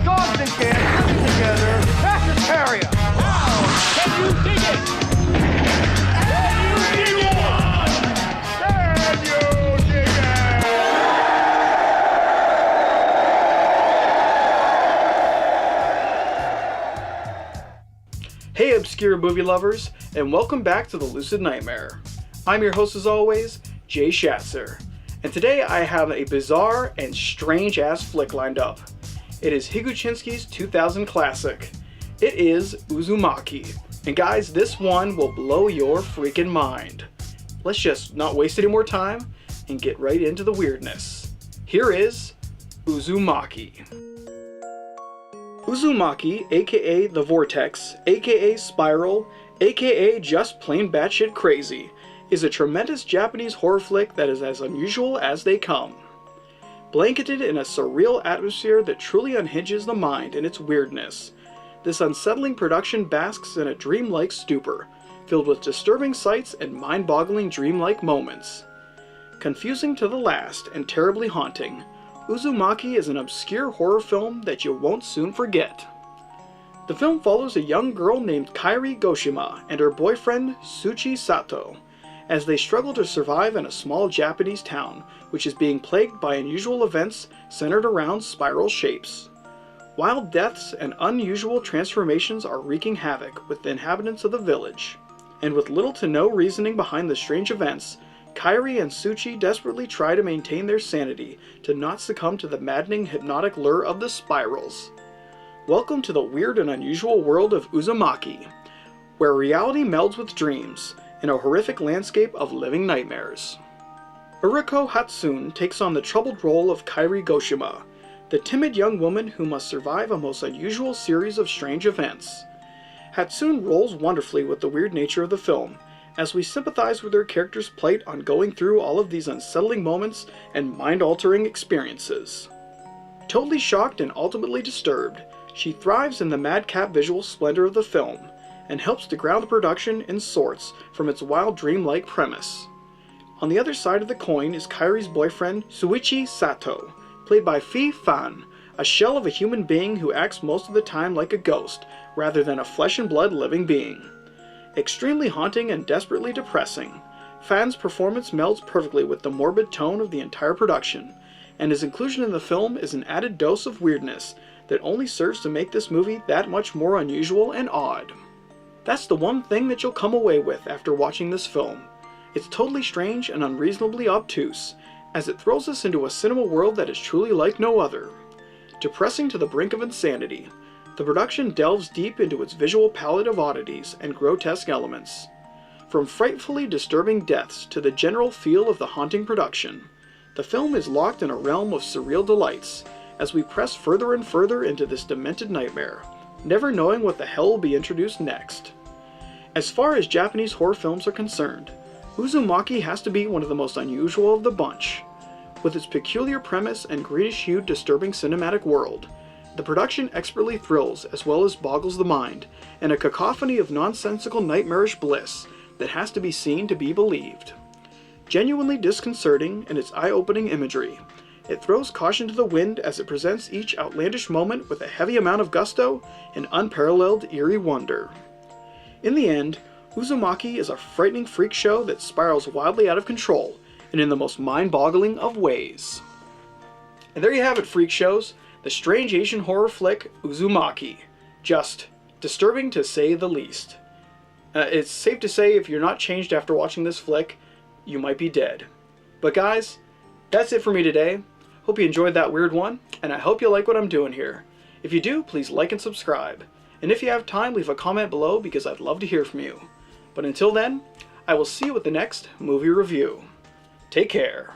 Dogs and cats living together. That's hysteria. Wow! Can you dig it? Can you dig it? Can you dig it? Hey, obscure movie lovers, and welcome back to the Lucid Nightmare. I'm your host as always, Jay Schatzer, and today I have a bizarre and strange-ass flick lined up. It is Higuchinsky's 2000 classic. It is Uzumaki. And guys, this one will blow your freaking mind. Let's just not waste any more time and get right into the weirdness. Here is Uzumaki. Uzumaki, aka The Vortex, aka Spiral, aka just plain batshit crazy, is a tremendous Japanese horror flick that is as unusual as they come. Blanketed in a surreal atmosphere that truly unhinges the mind in its weirdness, this unsettling production basks in a dreamlike stupor, filled with disturbing sights and mind-boggling dreamlike moments. Confusing to the last and terribly haunting, Uzumaki is an obscure horror film that you won't soon forget. The film follows a young girl named Kairi Goshima and her boyfriend Tsuchi Sato, as they struggle to survive in a small Japanese town, which is being plagued by unusual events centered around spiral shapes. Wild deaths and unusual transformations are wreaking havoc with the inhabitants of the village, and with little to no reasoning behind the strange events, Kairi and Tsuchi desperately try to maintain their sanity to not succumb to the maddening hypnotic lure of the spirals. Welcome to the weird and unusual world of Uzumaki, where reality melds with dreams, in a horrific landscape of living nightmares. Uriko Hatsune takes on the troubled role of Kairi Goshima, the timid young woman who must survive a most unusual series of strange events. Hatsune rolls wonderfully with the weird nature of the film, as we sympathize with her character's plight on going through all of these unsettling moments and mind-altering experiences. Totally shocked and ultimately disturbed, she thrives in the madcap visual splendor of the film, and helps to ground the production in sorts from its wild dreamlike premise. On the other side of the coin is Kairi's boyfriend, Tsuchi Sato, played by Fi Fan, a shell of a human being who acts most of the time like a ghost, rather than a flesh and blood living being. Extremely haunting and desperately depressing, Fan's performance melds perfectly with the morbid tone of the entire production, and his inclusion in the film is an added dose of weirdness that only serves to make this movie that much more unusual and odd. That's the one thing that you'll come away with after watching this film. It's totally strange and unreasonably obtuse, as it throws us into a cinema world that is truly like no other. Depressing to the brink of insanity, the production delves deep into its visual palette of oddities and grotesque elements. From frightfully disturbing deaths to the general feel of the haunting production, the film is locked in a realm of surreal delights as we press further and further into this demented nightmare, never knowing what the hell will be introduced next. As far as Japanese horror films are concerned, Uzumaki has to be one of the most unusual of the bunch. With its peculiar premise and greenish-hued disturbing cinematic world, the production expertly thrills as well as boggles the mind, in a cacophony of nonsensical nightmarish bliss that has to be seen to be believed. Genuinely disconcerting in its eye-opening imagery, it throws caution to the wind as it presents each outlandish moment with a heavy amount of gusto and unparalleled eerie wonder. In the end, Uzumaki is a frightening freak show that spirals wildly out of control, and in the most mind-boggling of ways. And there you have it, freak shows, the strange Asian horror flick Uzumaki. Just disturbing to say the least. It's safe to say if you're not changed after watching this flick, you might be dead. But guys, that's it for me today. Hope you enjoyed that weird one, and I hope you like what I'm doing here. If you do, please like and subscribe. And if you have time, leave a comment below because I'd love to hear from you. But until then, I will see you with the next movie review. Take care.